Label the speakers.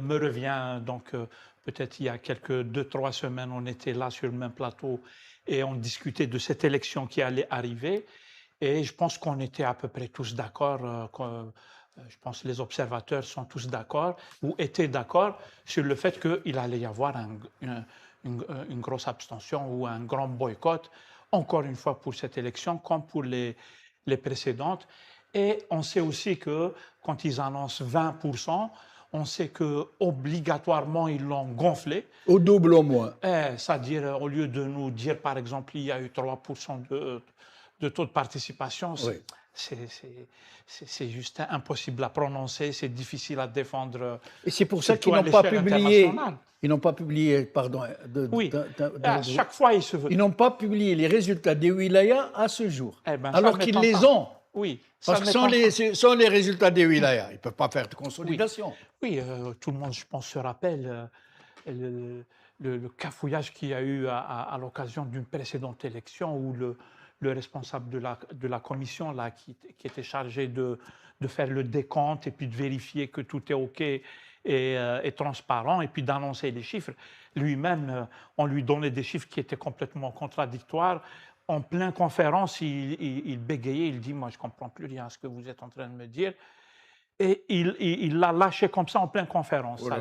Speaker 1: me revient donc peut-être il y a quelques 2-3 semaines, on était là sur le même plateau et on discutait de cette élection qui allait arriver et je pense qu'on était à peu près tous d'accord, je pense que les observateurs sont tous d'accord ou étaient d'accord sur le fait qu'il allait y avoir une grosse abstention ou un grand boycott, encore une fois pour cette élection comme pour les précédentes. Et on sait aussi que quand ils annoncent 20%, on sait qu'obligatoirement, ils l'ont gonflé.
Speaker 2: Au double au moins.
Speaker 1: C'est-à-dire, au lieu de nous dire, par exemple, il y a eu 3% de taux de participation,
Speaker 2: Oui.
Speaker 1: c'est juste impossible à prononcer, c'est difficile à défendre,
Speaker 2: Et c'est pour ça qu'ils
Speaker 1: surtout à
Speaker 2: n'ont pas
Speaker 1: l'échelle
Speaker 2: publié,
Speaker 1: internationale.
Speaker 2: pardon,
Speaker 1: Oui, à chaque fois, ils se veulent.
Speaker 2: ils n'ont pas publié les résultats des wilayas à ce jour,
Speaker 1: Eh ben, ça
Speaker 2: alors
Speaker 1: ne
Speaker 2: qu'ils
Speaker 1: m'étonne
Speaker 2: les
Speaker 1: pas.
Speaker 2: ont.
Speaker 1: Oui, ça
Speaker 2: Parce
Speaker 1: ne
Speaker 2: que
Speaker 1: m'étonne pas.
Speaker 2: sans les résultats des wilayas, ils ne peuvent pas faire de
Speaker 1: Oui,
Speaker 2: consolidation.
Speaker 1: oui, tout le monde, je pense, se rappelle le cafouillage qu'il y a eu à l'occasion d'une précédente élection où le responsable de la commission là, qui était chargé de faire le décompte et puis de vérifier que tout est OK et transparent et puis d'annoncer les chiffres. Lui-même, on lui donnait des chiffres qui étaient complètement contradictoires. En pleine conférence, il bégayait, il dit « Moi, je ne comprends plus rien à ce que vous êtes en train de me dire ». Et il l'a lâché comme ça en pleine conférence.
Speaker 2: Oh là